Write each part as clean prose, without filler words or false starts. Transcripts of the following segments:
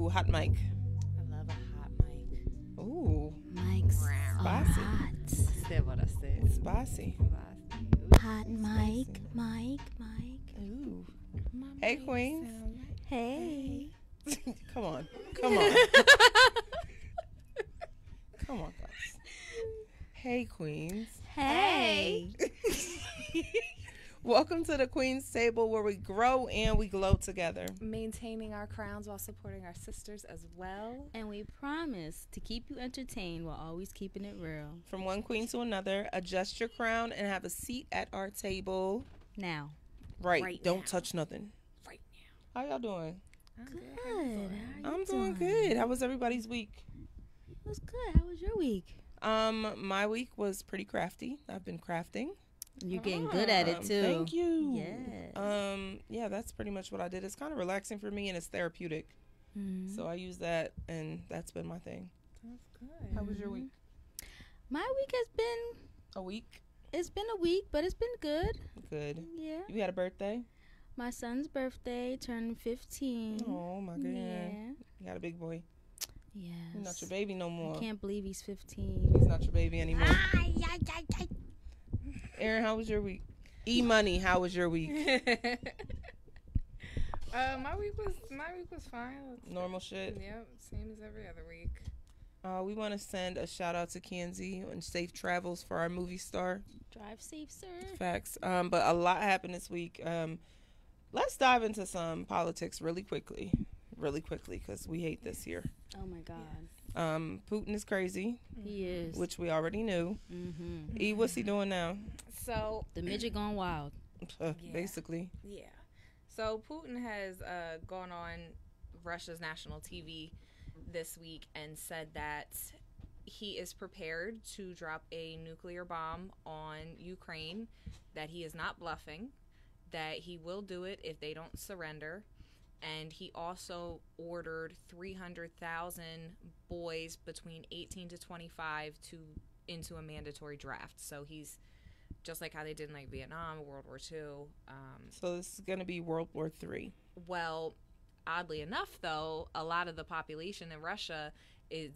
Ooh, hot mic. I love a hot mic. Ooh, Mics Spicy. are hot. Said what I said. spicy. Hot mic, mic. Ooh. Hey, Queens. Hey. Come on. Come on, guys. Hey, Queens. Hey. Welcome to the Queen's Table, where we grow and we glow together. Maintaining our crowns while supporting our sisters as well. And we promise to keep you entertained while always keeping it real. From one queen to another, adjust your crown and have a seat at our table. Now. Right. Don't touch nothing. Right now. How y'all doing? Good. How you I'm doing good. How was everybody's week? It was good. How was your week? My week was pretty crafty. I've been crafting. You're getting good at it too. Thank you. Yes. Yeah, that's pretty much what I did. It's kind of relaxing for me and it's therapeutic. Mm-hmm. So I use that, and that's been my thing. That's good. How was your week? My week has been. A week. It's been a week, but it's been good. Good. Yeah. You had a birthday? My son's birthday turned 15. Oh my god. Yeah. You got a big boy. Yes. He's not your baby no more. I can't believe he's 15. He's not your baby anymore. Aaron, how was your week? E-Money, how was your week? My week was fine. Normal shit? Yep, same as every other week. We want to send a shout out to Kenzie and safe travels for our movie star. Drive safe, sir. Facts. But a lot happened this week. Let's dive into some politics really quickly, because we hate this here. Oh my God. Putin is crazy. He is. Which we already knew. Mm-hmm. E, what's he doing now? So The midget gone wild. Basically. yeah. So Putin has gone on Russia's national TV this week and said that he is prepared to drop a nuclear bomb on Ukraine, that he is not bluffing, that he will do it if they don't surrender. And he also ordered 300,000 boys between 18 to 25 into a mandatory draft. So he's just like how they did in like Vietnam, World War II. So this is going to be World War III. Well, oddly enough, though, a lot of the population in Russia is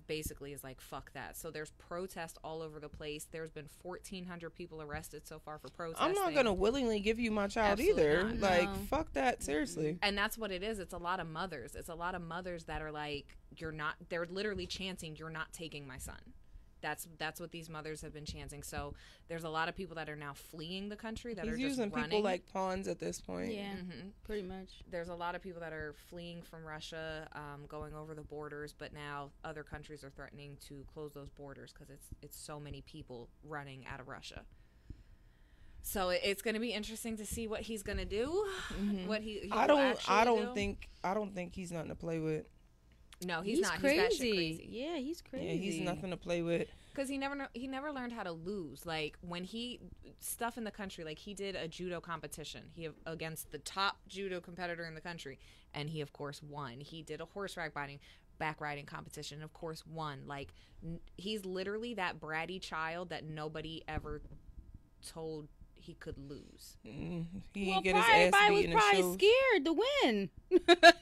like, fuck that. So there's protests all over the place. There's been 1,400 people arrested so far for protesting. I'm not going to willingly give you my child Absolutely either. not. Like, No. fuck that. Seriously. And that's what it is. It's a lot of mothers. It's a lot of mothers that are like, they're literally chanting, you're not taking my son. That's what these mothers have been chanting. So there's a lot of people that are now fleeing the country that He's are just using running. people like pawns at this point. Yeah, pretty much. There's a lot of people that are fleeing from Russia, going over the borders, but now other countries are threatening to close those borders because it's so many people running out of Russia. So it's going to be interesting to see what he's going to do. What he I don't do. think he's nothing to play with. No, he's not. Crazy. He's batshit crazy. Yeah, he's crazy. Yeah, he's nothing to play with. Because he never learned how to lose. Like when stuff in the country, like he did a judo competition. Against the top judo competitor in the country, and he of course won. He did a horseback riding competition, of course won. Like he's literally that bratty child that nobody ever told he could lose. He didn't get his ass beat in the probably shoes. scared to win.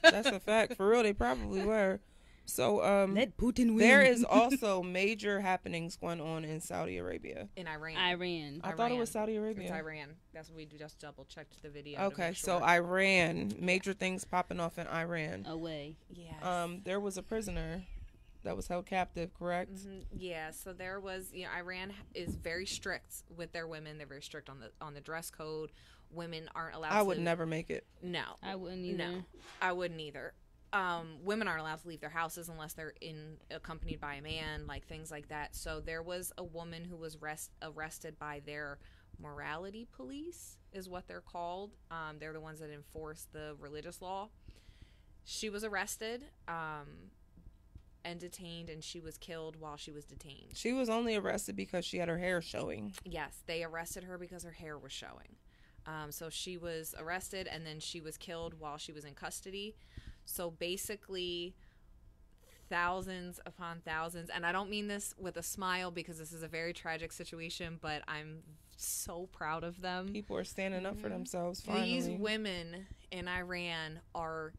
That's a fact. For real, they probably were. So Let Putin win. there is also major happenings going on in Saudi Arabia. In Iran. I thought it was Saudi Arabia. It's Iran. That's what we just double checked the video. Okay, so Iran, major things popping off in Iran. Away. Yeah. There was a prisoner that was held captive, correct? Yeah, so there was, Iran is very strict with their women. They're very strict on the dress code. Women aren't allowed I would never make it. No. I wouldn't either. No, I wouldn't either. Women aren't allowed to leave their houses unless they're accompanied by a man, like things like that. So there was a woman who was arrested by their morality police, is what they're called. They're the ones that enforce the religious law. She was arrested and detained, and she was killed while she was detained. She was only arrested because she had her hair showing. Yes, they arrested her because her hair was showing. So she was arrested, and then she was killed while she was in custody. So basically, thousands upon thousands, and I don't mean this with a smile because this is a very tragic situation, but I'm so proud of them. People are standing up for themselves finally. These women in Iran are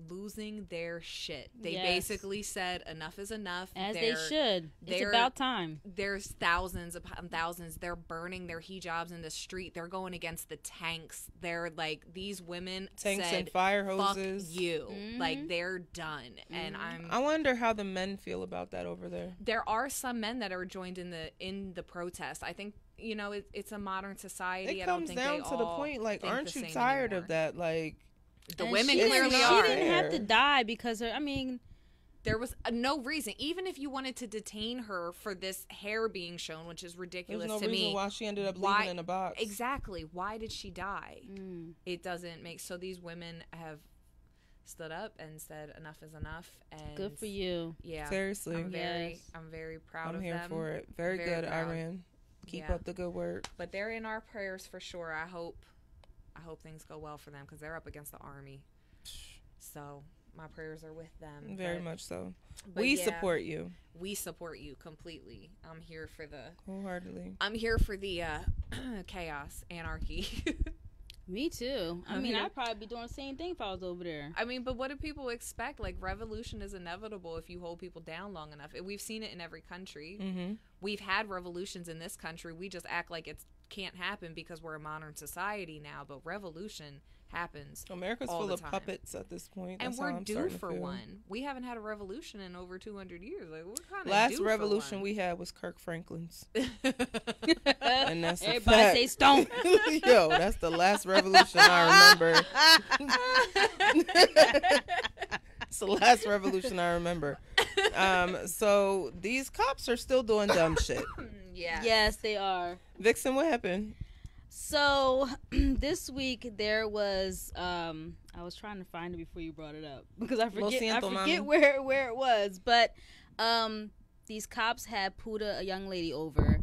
losing their shit. They Yes. basically said enough is enough. As they should. It's about time. There's thousands upon thousands. They're burning their hijabs in the street. They're going against the tanks. They're like, these women Tanks said, and fire fuck hoses. you. Like, they're done. And I wonder how the men feel about that over there. there are some men that are joined in the protest. I think, you know, it's a modern society. It I don't comes think down they to the all point, like, think aren't the you same tired anymore. of that? Like, The And women she clearly didn't, are. She didn't have to Fair. die because her. I mean, There was no reason. Even if you wanted to detain her for this hair being shown, which is there's ridiculous no to reason me. why she ended up Why- leaving in a box. Exactly. Why did she die? It doesn't make. So these women have stood up and said enough is enough. And good for you. Yeah. Seriously. I'm Yes. very proud I'm of here them. for it. Very good, proud. Iran. Keep Yeah. up the good work. But they're in our prayers for sure. I hope things go well for them because they're up against the army. So my prayers are with them. Very But- much so. but We yeah, support you We support you completely. I'm here for the wholeheartedly. chaos, anarchy. Me too. I I'm mean, here. I'd probably be doing the same thing if I was over there. I mean, but what do people expect? Like, revolution is inevitable if you hold people down long enough. We've seen it in every country. Mm-hmm. We've had revolutions in this country. We just act like it can't happen because we're a modern society now. But revolution happens. America's all full the of time. puppets at this point. And That's how we're I'm due starting to for feel. one. We haven't had a revolution in over 200 years. Like, what kind of Last revolution we had was Kirk Franklin's. And that's a Everybody fact. say stone. Yo, that's the last revolution I remember. It's the last revolution I remember. So these cops are still doing dumb shit. Yeah. Yes, they are. Vixen, what happened? So this week there was I was trying to find it before you brought it up because I Lo forget siento, mami. where it was, but these cops had pulled a young lady over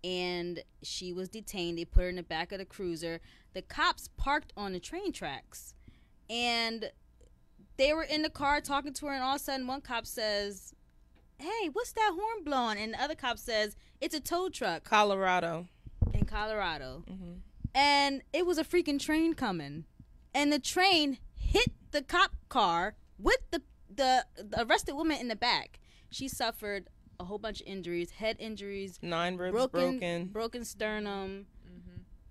and she was detained. They put her in the back of the cruiser. The cops parked on the train tracks and they were in the car talking to her, and all of a sudden one cop says, "Hey, what's that horn blowing?" And the other cop says, "It's a tow truck." Colorado. In Colorado. Mm-hmm. And it was a freaking train coming. And the train hit the cop car with the arrested woman in the back. She suffered a whole bunch of injuries, head injuries, 9 ribs broken. broken sternum.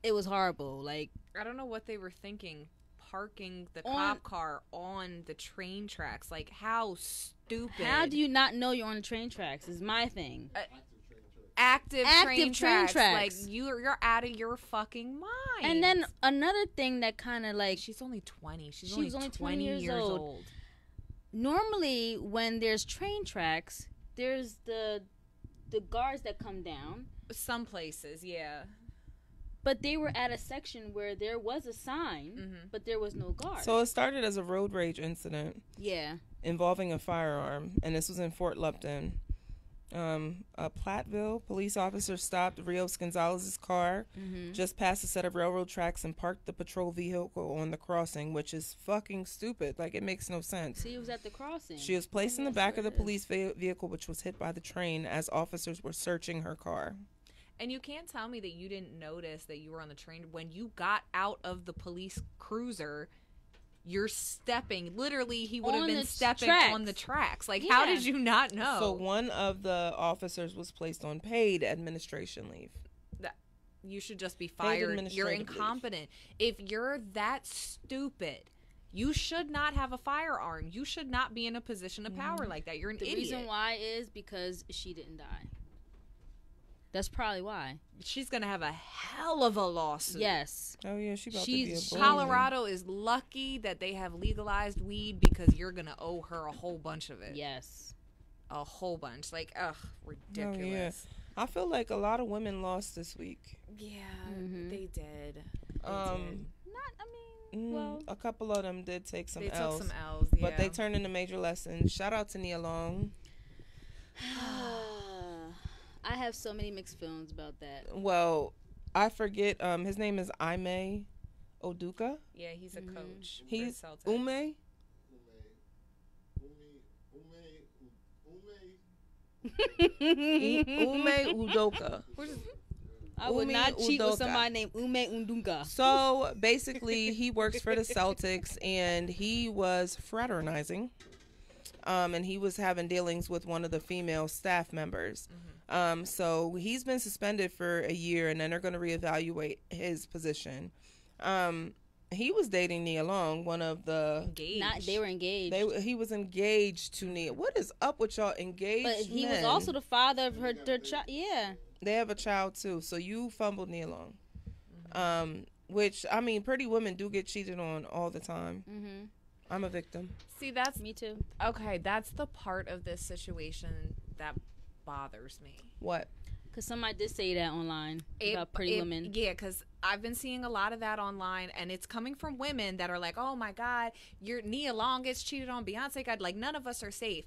It was horrible. Like, I don't know what they were thinking, parking the On- cop car on the train tracks. Like, how stupid. how do you not know you're on the train tracks is my thing. active train train tracks. tracks. Like, you're out of your fucking mind. And then another thing that kind of like, she's only 20. She She's was only only 20 20 years old. normally when there's train tracks, there's the guards that come down. Some places, yeah. But they were at a section where there was a sign, but there was no guard. So it started as a road rage incident yeah. involving a firearm, and this was in Fort Lupton. A Platteville police officer stopped Rios Gonzalez's car just past a set of railroad tracks and parked the patrol vehicle on the crossing, which is fucking stupid. Like, it makes no sense. See, it was at the crossing. She was placed in the back of the police vehicle, which was hit by the train as officers were searching her car. And you can't tell me that you didn't notice that you were on the train. When you got out of the police cruiser, you're stepping. Literally, he would have On been the stepping tracks. on the tracks. Like, how Yeah. did you not know? So one of the officers was placed on paid administration leave. You should just be fired. You're administrative leave. incompetent. If you're that stupid, you should not have a firearm. You should not be in a position of power like that. You're an The idiot. reason why is because she didn't die. That's probably why. She's going to have a hell of a lawsuit. Yes. Oh yeah, she about She's- to be a bully. Colorado is lucky that they have legalized weed because you're going to owe her a whole bunch of it. Yes. A whole bunch. Like, ugh, ridiculous. I feel like a lot of women lost this week. Yeah, Mhm. they did. Not, I mean, well, A couple of them did take some They L's, took some L's, yeah. but they turned into major lessons. Shout out to Nia Long. I have so many mixed feelings about that. Well, I forget. His name is Ime Oduka. Yeah, he's a coach. He's for Celtics. Ume. Ume Udoka. I would not cheat with somebody named Ume Undunga. So basically, he works for the Celtics, and he was fraternizing, and he was having dealings with one of the female staff members. So he's been suspended for a year, and then they're going to reevaluate his position. He was dating Nia Long, one of the... They were engaged. He was engaged to Nia. What is up with y'all engaged But he men? was also the father of their child. Yeah. They have a child, too. So you fumbled Nia Long. Which, I mean, pretty women do get cheated on all the time. I'm a victim. See, that's... Me too. Okay, that's the part of this situation that bothers me. What? Because somebody did say that online about pretty women. Yeah, because I've been seeing a lot of that online, and it's coming from women that are like, oh, my God, your Nia Long gets cheated on, Beyonce got, like, none of us are safe.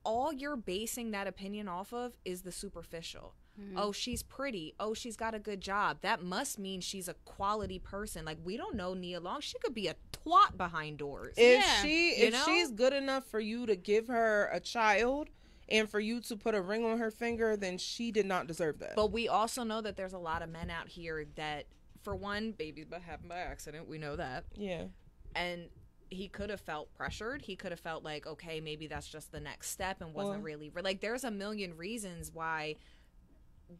All you're basing that opinion off of is the superficial. Oh, she's pretty. Oh, she's got a good job. That must mean she's a quality person. Like, we don't know Nia Long. She could be a twat behind doors. If she's good enough for you to give her a child... and for you to put a ring on her finger, then she did not deserve that. But we also know that there's a lot of men out here that, for one, babies happen by accident. We know that. Yeah. And he could have felt pressured. He could have felt like, okay, maybe that's just the next step and wasn't really... Like, there's a million reasons why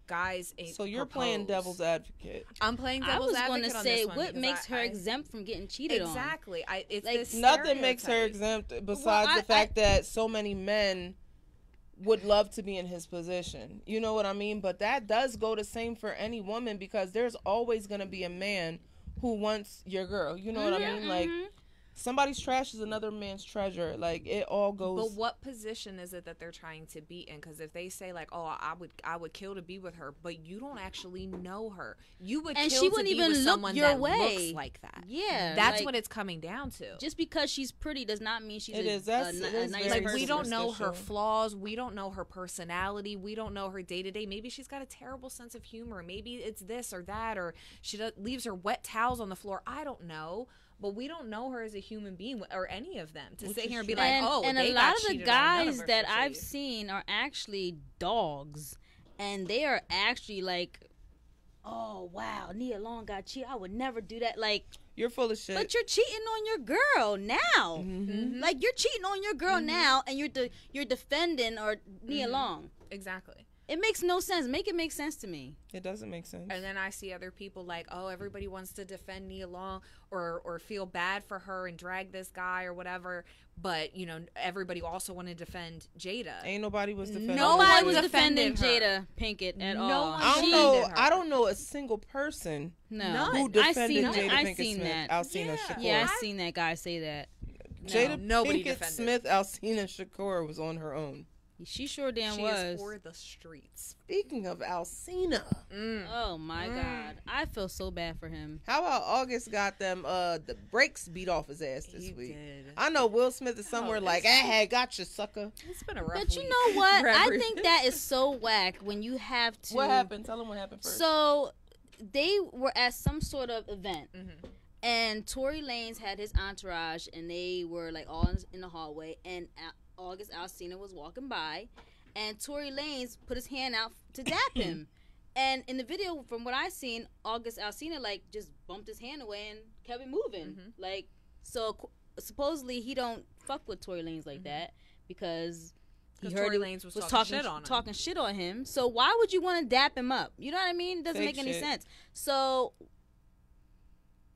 guys ain't So you're propose. playing devil's advocate. I'm playing devil's advocate I was on say, this one what makes her exempt from getting cheated on? Exactly. It's Like, this Nothing makes her stereotype. exempt besides the fact that so many men... would love to be in his position. You know what I mean? But that does go the same for any woman, because there's always going to be a man who wants your girl. You know what I mean? Like, somebody's trash is another man's treasure. Like, it all goes... But what position is it that they're trying to be in? Because if they say, like, oh, I would kill to be with her, but you don't actually know her. You would And kill she to wouldn't be even with look someone your that way. looks like that. Yeah. That's like, what it's coming down to. Just because she's pretty does not mean she's It is. a nice very Like, we don't know her superficial. flaws. We don't know her personality. We don't know her day-to-day. Maybe she's got a terrible sense of humor. Maybe it's this or that, or she leaves her wet towels on the floor. I don't know. But we don't know her as a human being, or any of them, to sit here and be like, oh, and they a got lot of the cheated on, none guys us that are I've safe. seen are actually dogs, and they are actually like, oh wow, Nia Long got cheated. I would never do that. Like, You're full of shit. but you're cheating on your girl now. Like, you're cheating on your girl now, and you're defending or Nia Long. Exactly. It makes no sense. Make it make sense to me. It doesn't make sense. And then I see other people like, oh, everybody wants to defend Nia Long or feel bad for her and drag this guy or whatever. But, you know, everybody also want to defend Jada. Ain't nobody was defending Nobody her. was defended defending her. Jada Pinkett at No all. one I don't She- know. her. I don't know a single person No, who I defended seen Jada I Pinkett seen Smith. that. Alcina Shakur. Yeah, I seen that guy say that. Jada Nobody Pinkett defended. Smith, Alcina Shakur was on her own. She sure damn She was. is for the streets. Speaking of Alcina, Oh my God, I feel so bad for him. how about August got them the brakes beat off his ass this He week? did. I know Will Smith is somewhere like, hey, gotcha, sucker. It's been a rough But you week know what? for I everybody. think that is so whack when you have to. What happened? Tell them what happened first. So they were at some sort of event, and Tory Lanez had his entourage, and they were like all in the hallway, and August Alsina was walking by, and Tory Lanez put his hand out to dap him. And in the video, from what I seen, August Alsina like just bumped his hand away and kept it moving. Like, so supposedly he don't fuck with Tory Lanez like that because he heard Tory Lanez was talking shit on him. So why would you want to dap him up? You know what I mean? It doesn't Fake make any shit. sense. So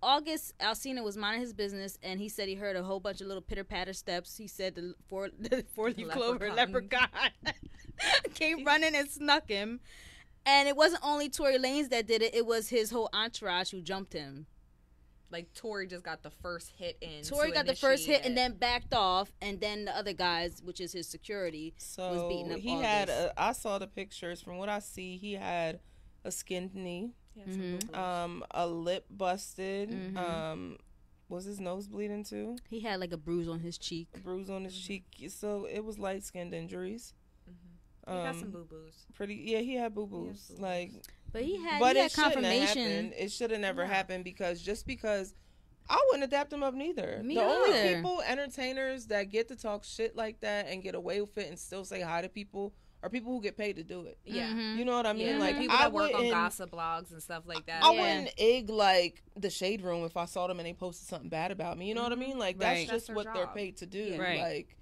August Alsina was minding his business, and he said he heard a whole bunch of little pitter-patter steps. He said the four-leaf clover leprechaun came running and snuck him. And it wasn't only Tory Lanez that did it. It was his whole entourage who jumped him. Like, Tory just got the first hit in. Tory got the first hit and then backed off. And then the other guys, which is his security, was beating up he August. had I saw the pictures. From what I see, he had a skinned knee, a lip busted. Was his nose bleeding too? He had like a bruise on his cheek. A bruise on his cheek. So it was light skinned injuries. He got some boo-boos. He had boo-boos. Like, But he had it shouldn't have confirmation. happened. It should have never happened because I wouldn't adapt him up neither. Me The only neither. people, entertainers that get to talk shit like that and get away with it and still say hi to people are people who get paid to do it. Yeah. You know what I mean? Yeah, Like, people I that work on wouldn't- gossip blogs and stuff like that. I wouldn't egg like the shade room if I saw them and they posted something bad about me. You know what I mean? Like, that's Right. just That's what their they're job. paid to do. Yeah. Right. Like,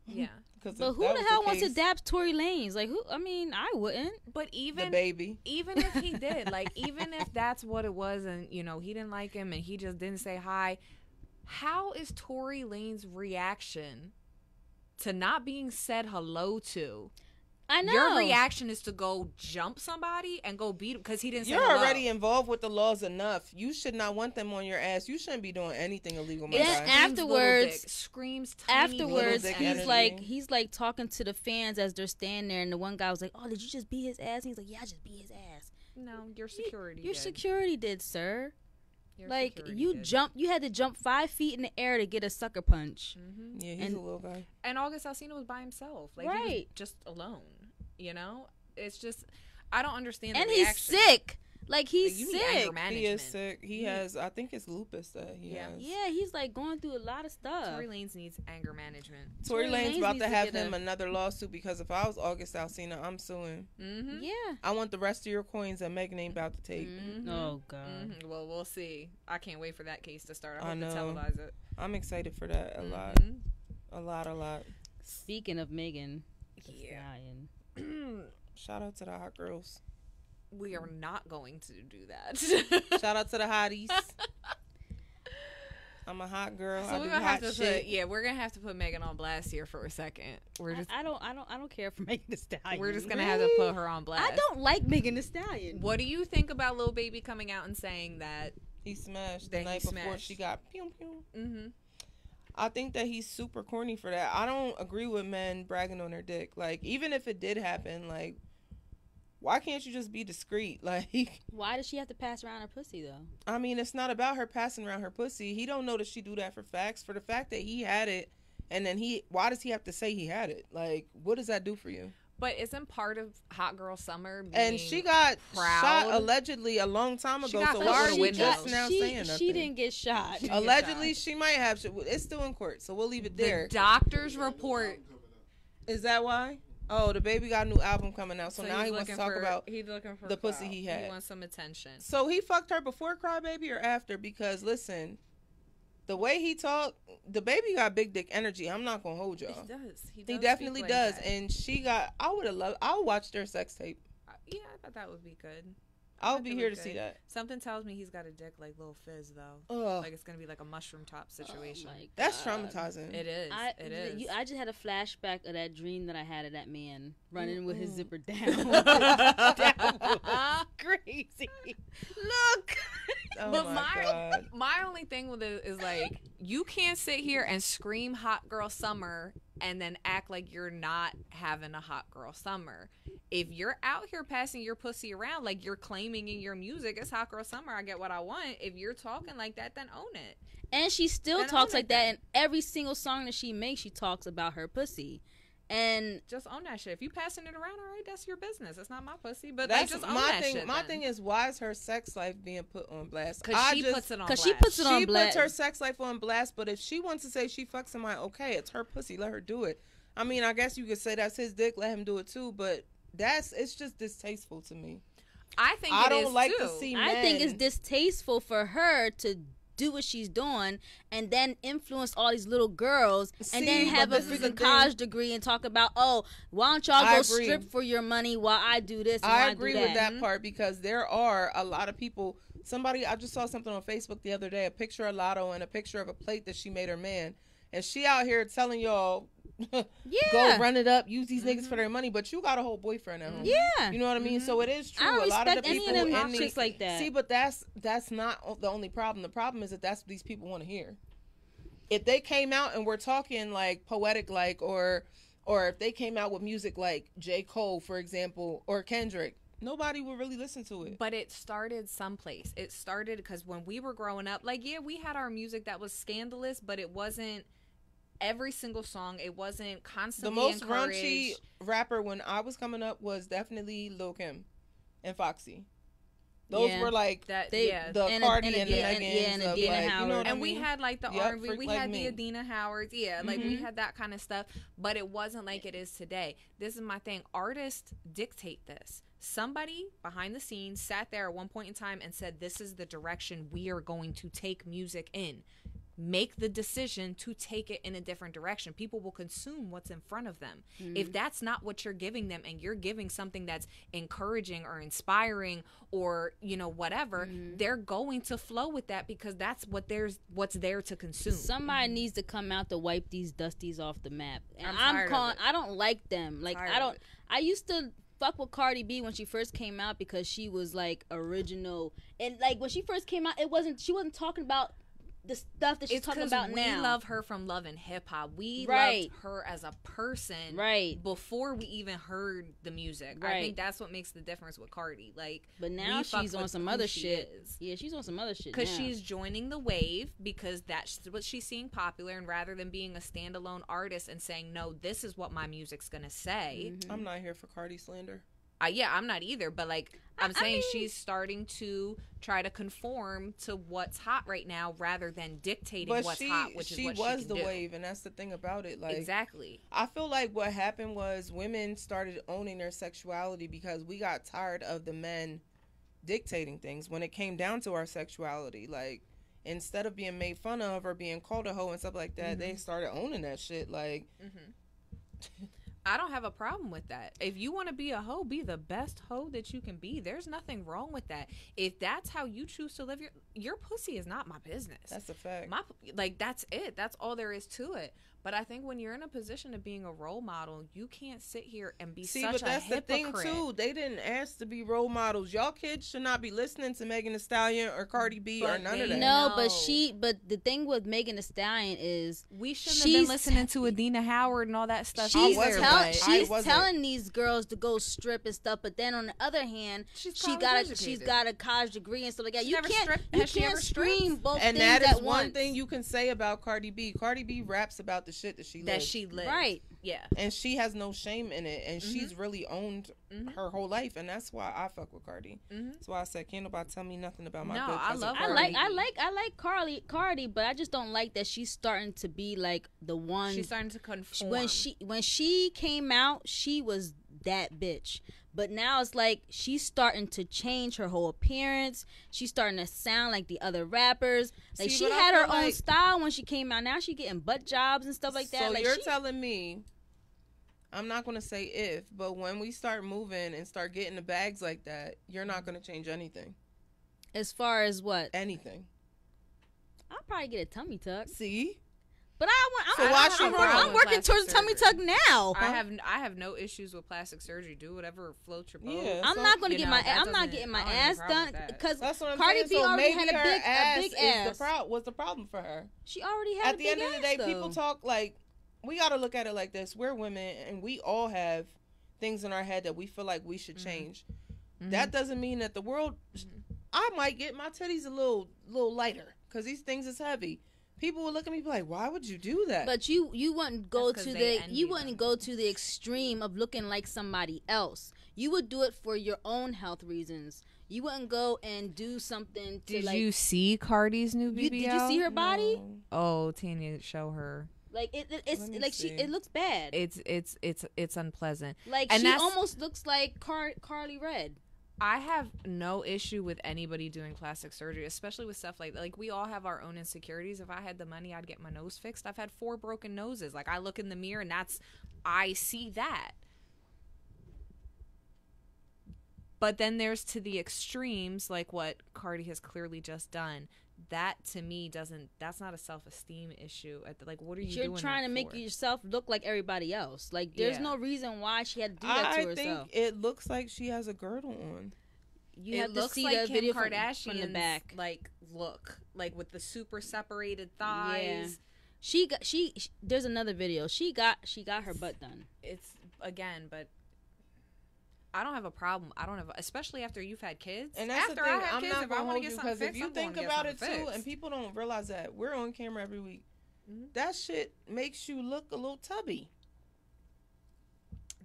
Yeah. because But who the hell wants to dap Tory Lanez? Like, who? I mean, I wouldn't. But the even baby? even if he did, like, even if that's what it was, and you know he didn't like him and he just didn't say hi, how is Tory Lanez's reaction to not being said hello to? I know. Your reaction is to go jump somebody and go beat him because he didn't say You're hello. already involved with the laws enough. You should not want them on your ass. You shouldn't be doing anything illegal, my Then guy. Screams afterwards- little dick, screams tiny Afterwards, dick he's energy. he's like talking to the fans as they're standing there, and the one guy was like, "Oh, did you just beat his ass?" And he's like, "Yeah, I just beat his ass." No, your security. Your did. security did, sir. Your Like security you did. jumped, you had to jump 5 feet in the air to get a sucker punch. Yeah, he's And- a little guy. And August Alsina was by himself. Like, he was Right. just alone. You know? It's just, I don't understand the And he's reaction. sick. Like he's Like, you need sick. anger management. He is sick. He has, I think it's lupus that he Yeah. has. Yeah, he's like going through a lot of stuff. Tory Lanez needs anger management. Tory Tory Lanez Lanez about needs to to have get him a- another lawsuit because if I was August Alsina, I'm suing. Mm-hmm. Yeah. I want the rest of your coins that Megan ain't about to take. Mm-hmm. Oh God. Well, we'll see. I can't wait for that case to start. I I hope to know. televise it. I'm excited for that a lot. Mhm. A lot. Speaking of Megan, Thee Yeah. Stallion. Shout out to the hot girls. We are not going to do that. Shout out to the hotties. I'm a hot girl. So I we're do gonna hot have to shit. we're gonna have to put Megan on blast here for a second. We're just I don't care for Megan Thee Stallion. we're just gonna have to put her on blast. I don't like Megan Thee Stallion. What do you think about Lil Baby coming out and saying that? He smashed That the he night before smashed. she got pew pew. Mm-hmm. I think that he's super corny for that. I don't agree with men bragging on their dick. Like, even if it did happen, like, why can't you just be discreet? Like, Why does she have to pass around her pussy though? I mean, it's not about her passing around her pussy. He don't know that she do that for facts. For the fact that he had it, and then why does he have to say he had it? Like, what does that do for you? But isn't part of Hot Girl Summer being And she got proud? shot allegedly a long time She ago. got So put why on are the you windows. just now saying nothing? She didn't get shot. She didn't get Allegedly, shot. she might have. It's still in court, so we'll leave it The there. doctor's report. Is that why? Oh, the baby got a new album coming out, so now he's he wants to looking talk for- about he's looking for the pussy clout. he had. He wants some attention. So he fucked her before Crybaby or after? Because listen, the way he talked, the baby got big dick energy. I'm not gonna hold y'all. He does. He definitely speak like does. that. And she got. I would have loved. I would watch their sex tape. Yeah, I thought that would be good. I would be That here was to see good. that. Something tells me he's got a dick like Lil Fizz though. Ugh, Like it's gonna be like a mushroom top situation. Oh my that's God. traumatizing. It is. It is. I just had a flashback of that dream that I had of that man running with his Mm-mm. zipper down. That was crazy. Look. Oh But my God. my only thing with it is like you can't sit here and scream hot girl summer and then act like you're not having a hot girl summer. If you're out here passing your pussy around like you're claiming in your music it's hot girl summer, I get what I want. If you're talking like that, then own it. And she still And talks own like it that then. in every single song that she makes. She talks about her pussy. And Just own that shit. If you passing it around, all right, that's your business. It's not my pussy. But That's like, just own my that thing. shit. My thing is, why is her sex life being put on blast? because she puts it on blast. she puts it on She blast. puts her sex life on blast, but if she wants to say she fucks somebody, okay, it's her pussy. Let her do it. I mean, I guess you could say that's his dick. Let him do it too. But it's just distasteful to me. I think I it don't is, like too. to see I think it's men- distasteful for her to do what she's doing and then influence all these little girls and then See, have but a this is the freaking thing. college degree and talk about, oh, why don't y'all I go agree. strip for your money while I do this and I while agree I do with that. that part because there are a lot of people. I just saw something on Facebook the other day, a picture of Lotto and a picture of a plate that she made her man. And she out here telling y'all, Yeah. go run it up, use these niggas for their money, but you got a whole boyfriend at home. Yeah. You know what I mean? So it is true. I don't a lot of the respect any people of them in chicks these, like that. See, but that's not the only problem. The problem is that that's what these people want to hear. If they came out and were talking like poetic, like or if they came out with music like J. Cole, for example, or Kendrick, nobody would really listen to it. But it started someplace. It started because when we were growing up, like, yeah, we had our music that was scandalous, but it wasn't every single song. It wasn't The constantly most encouraged. raunchy rapper when I was coming up was definitely Lil Kim and Foxy. Those were like the Cardi and the Megans. And Adina Howard. You know what and I we mean? had like the R&B, we had the Adina Howards, like we had that kind of stuff, but it wasn't like it is today. This is my thing. Artists dictate this. Somebody behind the scenes sat there at one point in time and said, this is the direction we are going to take music in. Make the decision to take it in a different direction. People will consume what's in front of them. If that's not what you're giving them, and you're giving something that's encouraging or inspiring or whatever, they're going to flow with that, because that's what's there to consume. Somebody needs to come out to wipe these dusties off the map. And I don't like them. Like I used to fuck with Cardi B when she first came out, because she was like original, and like when she first came out, she wasn't talking about the stuff that she's talking about now. We love her from Love and Hip Hop. We loved her as a person before we even heard the music. I think that's what makes the difference with Cardi. Like, but now she's on some other shit. Yeah, she's on some other shit because she's joining the wave, because that's what she's seeing popular, and rather than being a standalone artist and saying, no, this is what my music's gonna say. I'm not here for Cardi slander. I'm not either, but like I'm saying, she's starting to try to conform to what's hot right now, rather than dictating what's hot, which is what she was can the do. wave, and that's the thing about it. Like, exactly. I feel like what happened was women started owning their sexuality because we got tired of the men dictating things when it came down to our sexuality. Like, instead of being made fun of or being called a hoe and stuff like that, they started owning that shit. Like, I don't have a problem with that. If you want to be a hoe, be the best hoe that you can be. There's nothing wrong with that. If that's how you choose to live your pussy is not my business. That's a fact. That's it. That's all there is to it. But I think when you're in a position of being a role model, you can't sit here and be such a hypocrite. But that's the thing too. They didn't ask to be role models. Y'all kids should not be listening to Megan Thee Stallion or Cardi B or none of that. No, but the thing with Megan Thee Stallion is we shouldn't have been listening to Adina Howard and all that stuff. She's telling these girls to go strip and stuff, but then on the other hand, she's got a college degree and stuff like that. You can't scream both things at once. And that is one thing you can say about Cardi B. Cardi B raps about the shit that she lives. Right. Yeah. And she has no shame in it, and she's really owned her whole life, and that's why I fuck with Cardi. That's why I said, can't nobody tell me nothing about my good cousin Cardi. I like Cardi, but I just don't like that she's starting to be like the one. She's starting to conform. When she came out, she was that bitch. But now it's like she's starting to change her whole appearance. She's starting to sound like the other rappers. Like, she had her own style when she came out. Now she getting butt jobs and stuff like that. So like, you're telling me, I'm not going to say if, but when we start moving and start getting the bags like that, you're not going to change anything. As far as what? Anything. I'll probably get a tummy tuck. See? But I'm working towards a tummy tuck now. I have no issues with plastic surgery. Do whatever floats your boat. Yeah, I'm not going to get my ass done because Cardi B already had a big ass. What's the problem for her? She already had a big ass. At the end of the day, people talk like, we got to look at it like this. We're women, and we all have things in our head that we feel like we should change. That doesn't mean that the world. I might get my titties a little lighter because these things is heavy. People will look at me and be like, why would you do that? But you wouldn't go to the extreme of looking like somebody else. You would do it for your own health reasons. You wouldn't go and do something to Did you see Cardi's new BBL? Did you see her body? No. Oh, Tanya, show her. Like it's like it looks bad. It's unpleasant. Like, and she almost looks like Carly Red. I have no issue with anybody doing plastic surgery, especially with stuff like we all have our own insecurities. If I had the money, I'd get my nose fixed. I've had 4 broken noses. Like, I look in the mirror and I see that. But then there's to the extremes, like what Cardi has clearly just done. That to me that's not a self-esteem issue. What are you doing? You're trying to make yourself look like everybody else. Like, there's no reason why she had to do that to herself. I think it looks like she has a girdle on. You have to see the video from the back. Look with the super separated thighs. Yeah. There's another video. She got her butt done. It's but I don't have a problem. Especially after you've had kids. And that's the thing. I'm not going to hold you, because if you think about it too, and people don't realize that we're on camera every week, that shit makes you look a little tubby.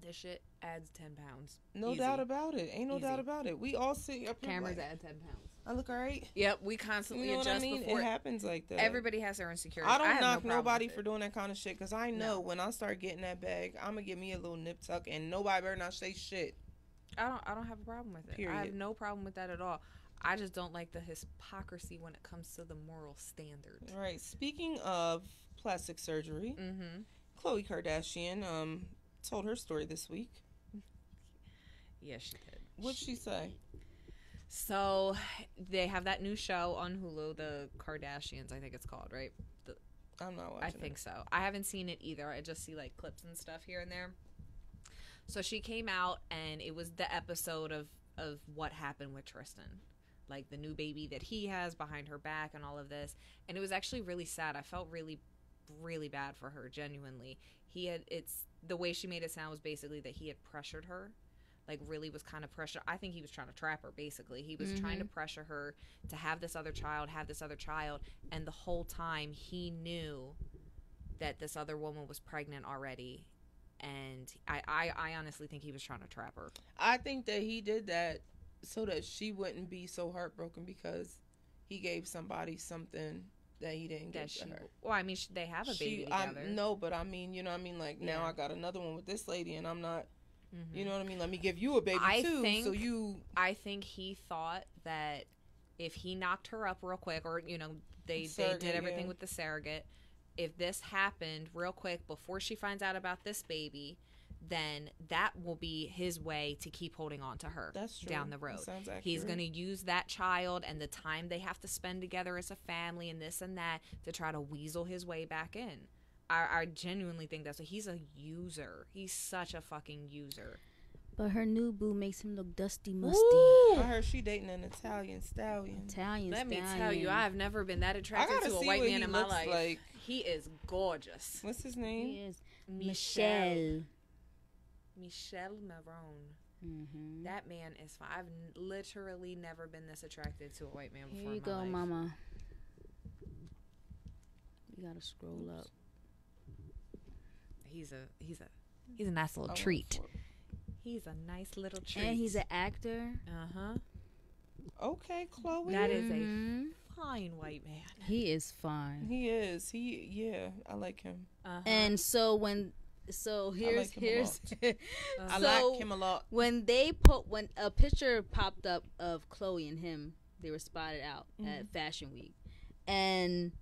This shit adds 10 pounds. No Easy. doubt about it. Ain't no Easy. doubt about it. We all sit up here Cameras like, add 10 pounds. I look all right. Yep, we constantly You know what adjust I mean? before. It happens like that. Everybody has their insecurities. I don't have knock no problem nobody with for it. doing that kind of shit because I know when I start getting that bag, I'm gonna give me a little nip tuck and nobody better not say shit. I don't have a problem with it. Period. I have no problem with that at all. I just don't like the hypocrisy when it comes to the moral standard. All right. Speaking of plastic surgery, Khloe Kardashian told her story this week. Yes, she did. What'd she say? So they have that new show on Hulu, The Kardashians, I think it's called, right? I'm not watching. I think so. I haven't seen it either. I just see like clips and stuff here and there. So she came out and it was the episode of what happened with Tristan. Like the new baby that he has behind her back and all of this. And it was actually really sad. I felt really, really bad for her, genuinely. The way she made it sound was basically that he had pressured her. Like really was kind of pressure. I think he was trying to trap her, basically. He was trying to pressure her to have this other child. And the whole time he knew that this other woman was pregnant already. And I honestly think he was trying to trap her. I think that he did that so that she wouldn't be so heartbroken because he gave somebody something that he didn't give to her. Well, I mean, they have a baby together. No, but I mean, you know what I mean? Like, now I got another one with this lady and I'm not, you know what I mean? Let me give you a baby too. I think he thought that if he knocked her up real quick, or, you know, they did everything with the surrogate. If this happened real quick before she finds out about this baby, then that will be his way to keep holding on to her down the road. He's going to use that child and the time they have to spend together as a family and this and that to try to weasel his way back in. I genuinely think that's he's a user. He's such a fucking user. But her new boo makes him look dusty, musty. I heard she dating an Italian stallion. Let me tell you, I've never been that attracted to a white man in my life. Like. He is gorgeous. What's his name? He is Michelle Marone. That man is fine. I've literally never been this attracted to a white man before. Here you go, mama. You gotta scroll up. He's a nice little treat. He's a nice little treat. And he's an actor. Okay, Khloe. That is a fine white man. He is fine. He is. I like him. And so here's I like him a lot. When a picture popped up of Khloe and him, they were spotted out at Fashion Week, and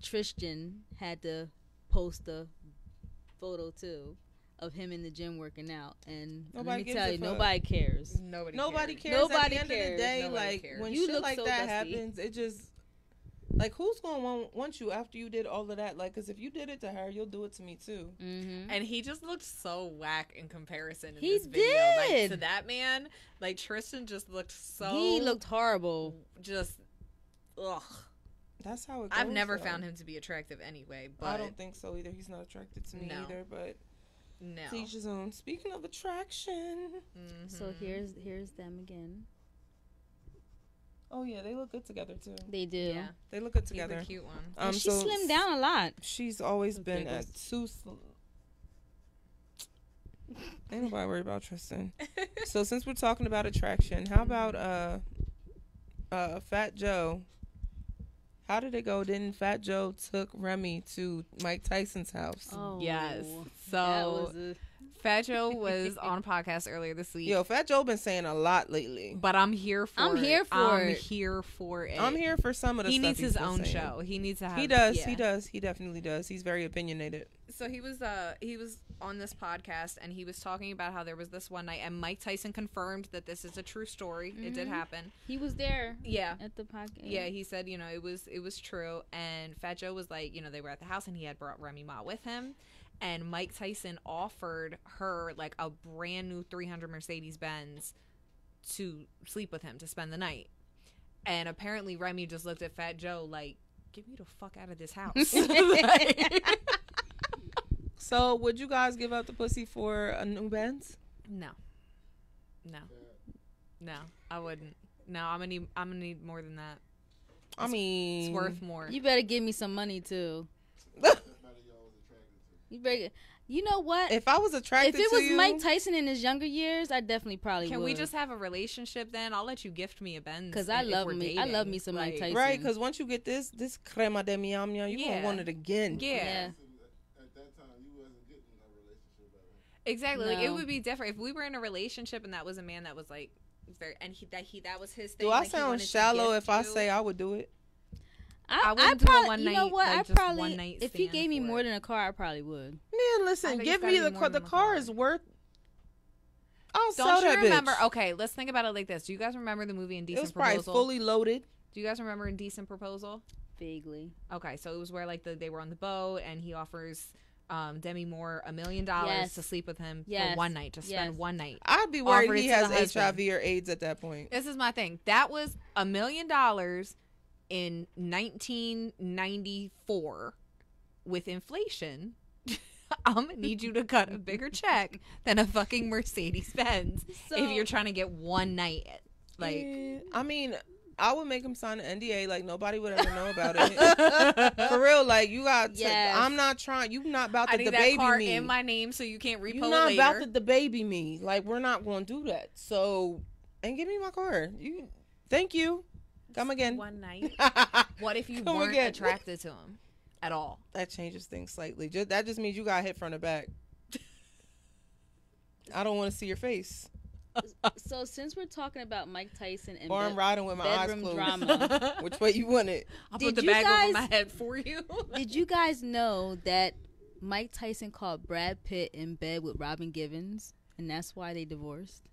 Tristan had to post a photo too of him in the gym working out, and let me tell you, nobody cares. Nobody cares. At the end of the day, like when shit like that happens, it just like who's gonna want you after you did all of that? Like, because if you did it to her, you'll do it to me too. And he just looked so whack in comparison. In he this video. did like, to that man. Like Tristan just looked so. He looked horrible. Just ugh. That's how it goes. I've never found him to be attractive anyway. But I don't think so either. He's not attracted to me either. But no. To each his own. Speaking of attraction, so here's them again. Oh yeah, they look good together too. They do. Yeah, they look good together. He's a cute one. She slimmed down a lot. She's always been too. Ain't nobody worried about Tristan. So since we're talking about attraction, how about Fat Joe? How did it go? Didn't Fat Joe took Remy to Mike Tyson's house? Oh, yes. So Fat Joe was on a podcast earlier this week. Yo, Fat Joe been saying a lot lately. But I'm here for it. I'm here for it. I'm here for some of the stuff he needs his own saying. show. He needs to have. He does. Yeah. He does. He definitely does. He's very opinionated. So he was on this podcast and he was talking about how there was this one night and Mike Tyson confirmed that this is a true story. It did happen. He was there. Yeah. At the podcast. Yeah, he said, you know, it was true. And Fat Joe was like, you know, they were at the house and he had brought Remy Ma with him. And Mike Tyson offered her like a brand new 300 Mercedes-Benz to sleep with him, to spend the night. And apparently Remy just looked at Fat Joe like, get me the fuck out of this house. So would you guys give up the pussy for a new Benz? No, I wouldn't. No, I'm gonna need more than that. I mean, it's worth more. You better give me some money too. You know what? If I was attracted to if it was you, Mike Tyson in his younger years, I definitely probably would. Can we just have a relationship then? I'll let you gift me a Benz. Because I love me. I love me some Mike Tyson. Right, because once you get this crema de miam miam, you're going to want it again. Yeah. At that time, you wasn't getting a relationship. Exactly. No. Like, it would be different if we were in a relationship and that was a man that was like very, and that was his thing. Do I like, sound shallow if I say I would do it? I wouldn't do a one night. You know what? Like, I just probably, one night if he stand gave me for more it. than a car, I probably would. Man, listen, I give think me it's the gotta be car. more The than car the is worth. I'll Don't sell you that remember? bitch. Okay, let's think about it like this. Do you guys remember the movie It Indecent was probably Proposal? fully loaded. Do you guys remember Indecent Proposal? Vaguely. Okay, so it was where like they were on the boat and he offers Demi Moore $1 million Yes. to sleep with him Yes. for one night, to spend Yes. one night. I'd be worried Offered he it to has the husband. HIV or AIDS at that point. This is my thing. That was $1 million in 1994. With inflation, I'm gonna need you to cut a bigger check than a fucking Mercedes Benz if you're trying to get one night. Like, I mean, I would make him sign an NDA. Like nobody would ever know about it. For real, like you got. Yes. I'm not trying. You not about I to need that baby car me. in my name so you can't repo You're it not later. about to baby me. Like we're not going to do that. So, and give me my car. You. Thank you. Come again. One night. What if you Come weren't again. attracted to him at all? That changes things slightly. That just means you got hit from the back. I don't want to see your face. So since we're talking about Mike Tyson and Or I'm riding with my eyes bedroom closed. drama, Which way you want it? I'll Did put the you bag over guys- my head for you. did you guys know that Mike Tyson caught Brad Pitt in bed with Robin Givens, and that's why they divorced?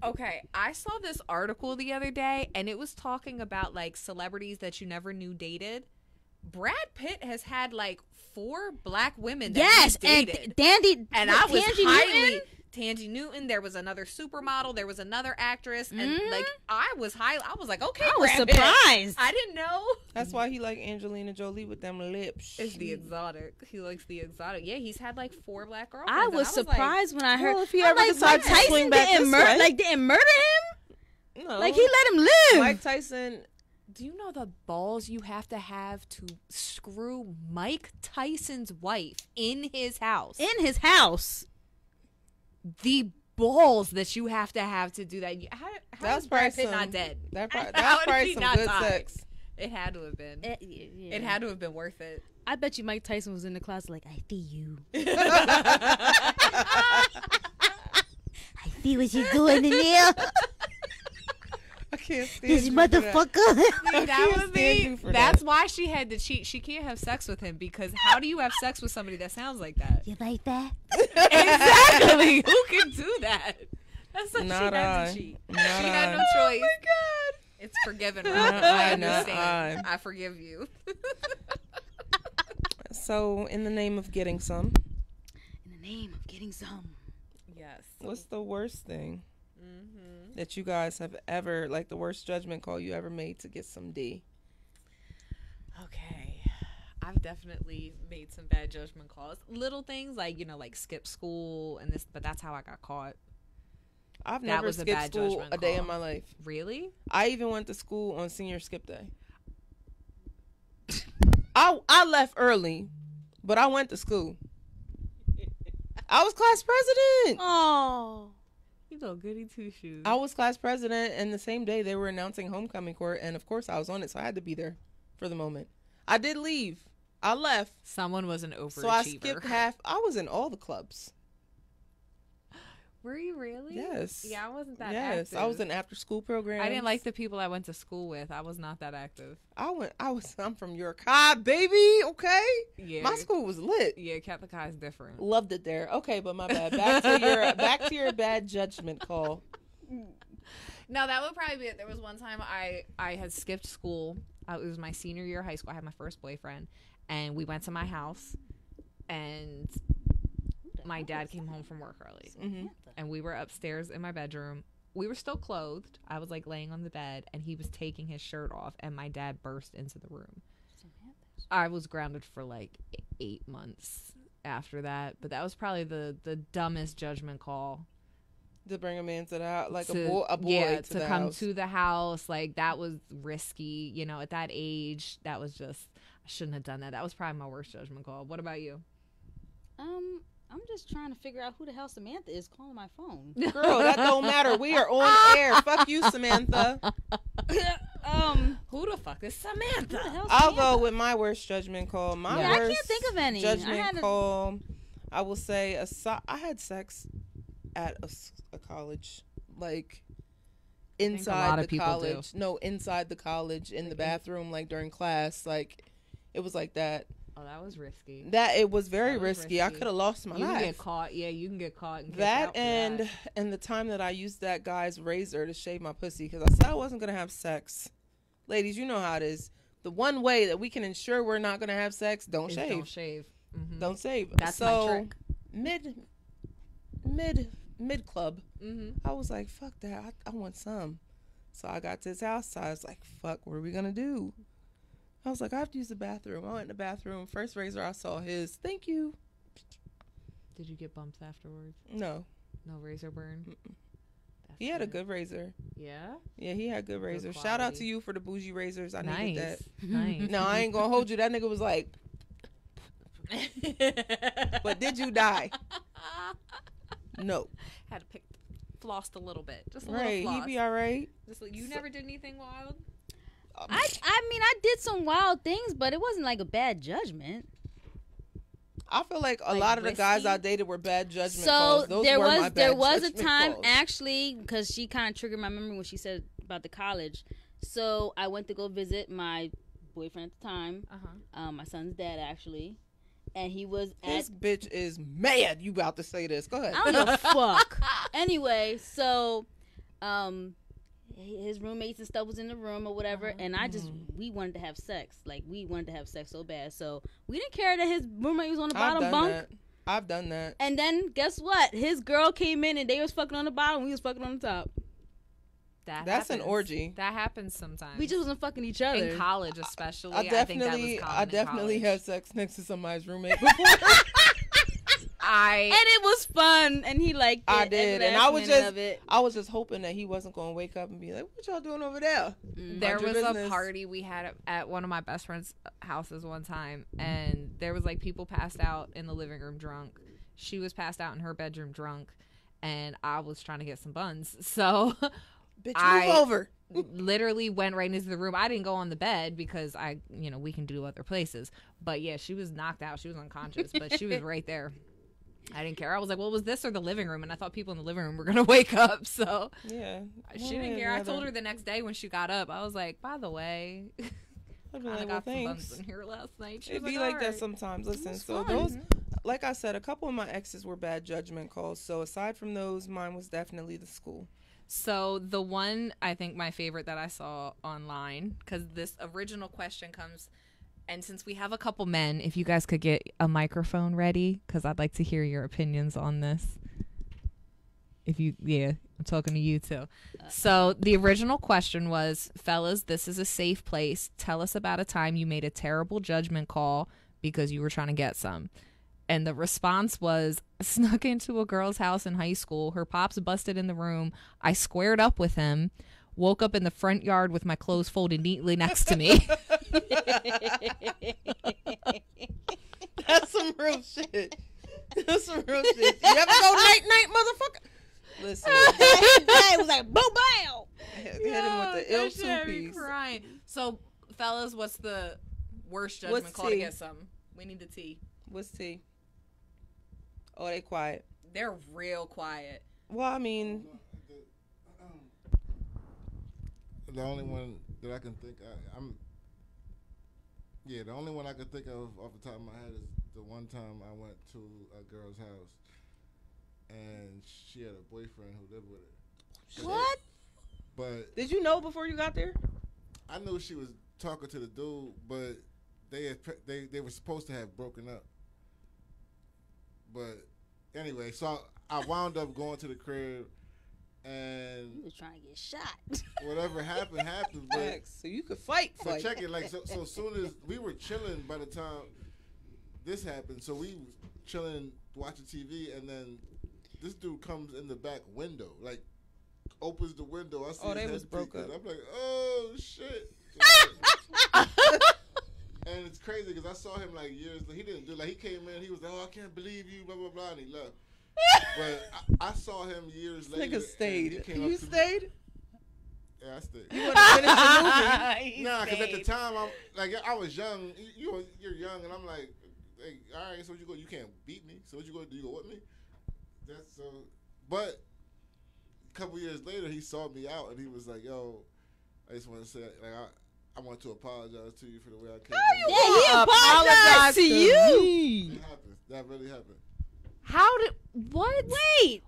Okay, I saw this article the other day, and it was talking about like celebrities that you never knew dated. Brad Pitt has had like 4 black women that Yes, he's dated. and I was Tangi highly Newton? Tangi Newton. There was another supermodel. There was another actress, and Mhm. like I was like, okay, I was Brad Pitt. surprised. I didn't know. That's why he like Angelina Jolie with them lips. It's the exotic. He likes the exotic. Yeah, he's had like 4 black girlfriends. I and was surprised when I heard. Well, if he I'm ever like, decides Mike to swing Tyson back didn't this way. didn't murder him. No. Like he let him live. Mike Tyson. Do you know the balls you have to screw Mike Tyson's wife in his house? In his house. The balls that you have to do that. How That's is Brad probably Pitt not some- dead? That's How did probably he some not good die? sex. It had to have been. It had to have been worth it. I bet you Mike Tyson was in the closet like, I see you. I see what you're doing in there. I can't stand This you for that. motherfucker. That would stand be. you for That's that. why she had to cheat. She can't have sex with him because how do you have sex with somebody that sounds like that? You like that? Exactly. Who can do that? That's why Not she had I. to cheat. Not She had no I. choice. Oh my god. It's forgiven. Rob. Not I I, not understand. I. I forgive you. So, in the name of getting some, In the name of getting some. Yes. what's the worst thing that you guys have ever, like the worst judgment call you ever made to get some D? Okay. I've definitely made some bad judgment calls. Little things like, like skip school and this, but that's how I got caught. I've That never was a skipped bad school judgment a day call. in my life. Really? I even went to school on senior skip day. I left early, but I went to school. I was class president. Oh. You little goody two shoes. I was class president, and the same day they were announcing homecoming court, and of course I was on it, so I had to be there for the moment. I did leave. I left. Someone was an overachiever. So I skipped half. I was in all the clubs. Were you really? Yes. Yeah, I wasn't that Yes, active. I was in after school programs. I didn't like the people I went to school with. I was not that active. I'm from York High, baby. Okay. Yeah. My school was lit. Yeah, Catholic High is different. Loved it there. Okay, but my bad. Back to your bad judgment call. No, that would probably be it. There was one time I had skipped school. It was my senior year of high school. I had my first boyfriend, and we went to my house, and my dad came home from work early, and we were upstairs in my bedroom. We were still clothed. I was like laying on the bed, and he was taking his shirt off, and my dad burst into the room. I was grounded for like 8 months after that, but that was probably the dumbest judgment call. To bring a man to the house, like To- a boy yeah, to the come house. to the house. Like that was risky. At that age, that was just, I shouldn't have done that. That was probably my worst judgment call. What about you? I'm just trying to figure out who the hell Samantha is calling my phone. Girl, that don't matter. We are on air. Fuck you, Samantha. Who the fuck is Samantha? I'll go with my worst judgment call. My worst I can't think of any judgment call. I will say I had sex at a college, like inside the college. No, inside the college in the bathroom, like during class. Like it was like that. Oh, that was risky. It was very risky. I could have lost my life. You can get caught. Yeah, you can get caught. And that and the time that I used that guy's razor to shave my pussy because I said I wasn't gonna have sex. Ladies, you know how it is. The one way that we can ensure we're not gonna have sex, don't shave. Don't shave. Mm-hmm. Don't shave. That's my trick. Mid club. I was like, fuck that. I want some. So I got to his house. I was like, fuck, what are we gonna do? I was like, I have to use the bathroom. I went in the bathroom. First razor I saw his. Thank you. Did you get bumps afterwards? No. No razor burn? He had a good razor. Yeah? Yeah, he had good razors. Shout out to you for the bougie razors. I needed that. Nice. No, I ain't gonna hold you. That nigga was like, but did you die? No. Had to flossed a little bit. Just a right. little floss. He be all right. You never did anything wild? I mean, I did some wild things, but it wasn't like a bad judgment. I feel like a lot of the guys I dated were bad judgment so calls. Those there were was my bad there was a judgment time calls. actually because she kind of triggered my memory when she said about the college. So I went to go visit my boyfriend at the time, my son's dad actually, and he was This bitch is mad. You about to say this? Go ahead. I don't give a fuck. Anyway, so his roommates and stuff was in the room or whatever, and we wanted to have sex. Like, we wanted to have sex so bad. So we didn't care that his roommate was on the bottom bunk. I've done that. And then, guess what? His girl came in and they was fucking on the bottom, we was fucking on the top. That's happens. an orgy. That happens sometimes. We just wasn't fucking each other. In college, especially. I definitely had sex next to somebody's roommate before. And it was fun, and he liked it. I did, and I was just hoping that he wasn't going to wake up and be like, "What y'all doing over there?" There was a party we had at one of my best friend's houses one time, and there was like people passed out in the living room drunk. She was passed out in her bedroom drunk, and I was trying to get some buns. So, bitch, move over. Literally went right into the room. I didn't go on the bed because we can do other places. But yeah, she was knocked out. She was unconscious, but she was right there. I didn't care. I was like, well, was this or the living room? And I thought people in the living room were going to wake up. So yeah, she didn't care. I told her the next day when she got up, I was like, by the way, I got some buns in here last night. It'd be like that sometimes. Listen, so those, like I said, a couple of my exes were bad judgment calls. So aside from those, mine was definitely the school. So the one, I think my favorite that I saw online, because this original question comes, and since we have a couple men, if you guys could get a microphone ready, because I'd like to hear your opinions on this. I'm talking to you too. So the original question was, fellas, this is a safe place. Tell us about a time you made a terrible judgment call because you were trying to get some. And the response was, snuck into a girl's house in high school. Her pops busted in the room. I squared up with him. Woke up in the front yard with my clothes folded neatly next to me. That's some real shit. That's some real shit. You ever go night, motherfucker? Listen. It was like, boom, bow. Hit him with the ill two-piece. Crying. So, fellas, what's the worst judgment call to get some? We need the tea. What's tea? Oh, they quiet. They're real quiet. Well, I mean, the only one that I can think the only one I can think of off the top of my head is the one time I went to a girl's house and she had a boyfriend who lived with her. What? But did you know before you got there? I knew she was talking to the dude, but they were supposed to have broken up. But anyway, so I wound up going to the crib, and he was trying to get shot. Whatever happened. But so you could fight. Check it. Like so soon as we were chilling, by the time this happened, so we was chilling, watching TV, and then this dude comes in the back window, like opens the window. I see they was broke up. I'm like, oh shit. And it's crazy crazy because I saw him like years. He didn't do like he came in. He was like, "Oh, I can't believe you," blah blah blah, and he left. But I saw him years later. Nigga stayed. He came You up to stayed? Me. Yeah, I stayed. You wouldn't finish the movie. Nah, because at the time I'm like I was young. You're young, and I'm like, hey, all right. So what you go? You can't beat me. So what you go? Do you go with me? That's so. But a couple years later, he saw me out, and he was like, "Yo, I just want to say, like, I want to apologize to you for the way I came." Yeah, he apologized to you. It happened. That really happened.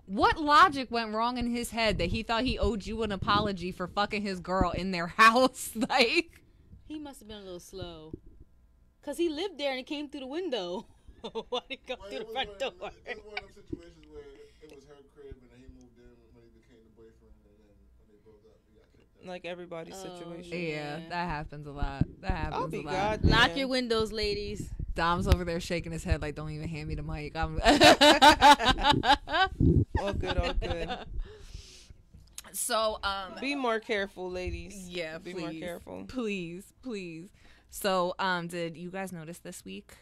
What logic went wrong in his head that he thought he owed you an apology for fucking his girl in their house? Like, he must have been a little slow. Because he lived there and he came through the window. Why did he come through the front door? It was one of those situations where it was her crib and then he moved in when he became the boyfriend, and then when they broke up, he got kicked out. Like everybody's situation. yeah, that happens a lot. That happens I'll be a lot. goddamn. Lock your windows, ladies. Dom's over there shaking his head like, don't even hand me the mic. All good, all good. So, Be more careful, ladies. yeah, Be please, more careful. Please. So, did you guys notice this week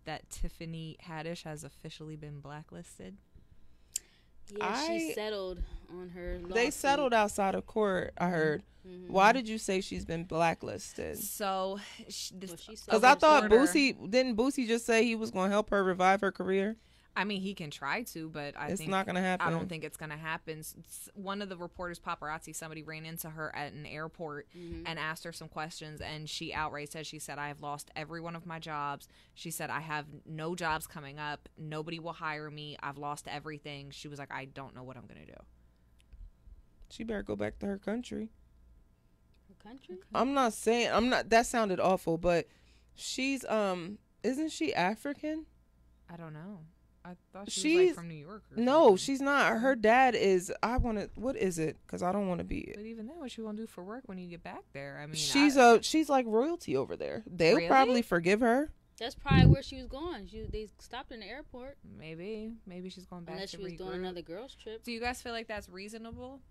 that Tiffany Haddish has officially been blacklisted? Yeah, she settled on her lawsuit. They settled outside of court, I heard. Mm-hmm. Why did you say she's been blacklisted? So, Because I thought didn't Boosie just say he was going to help her revive her career? I mean, he can try to, but It's not going to happen. I don't think it's going to happen. One of the reporters, paparazzi, somebody ran into her at an airport and asked her some questions, and she outright said, she said, I have lost every one of my jobs. She said, I have no jobs coming up. Nobody will hire me. I've lost everything. She was like, I don't know what I'm going to do. She better go back to her country. Her country? That sounded awful, but she's, isn't she African? I don't know. I thought she was like from New York. No, something. she's not. Her dad is. What is it? Because I don't want to be. But even then, what you gonna do for work when you get back there? I mean, she's like royalty over there. They'll Really? probably forgive her. That's probably where she was going. They stopped her in the airport. Maybe she's going back Unless to she was doing another girls trip. Do you guys feel like that's reasonable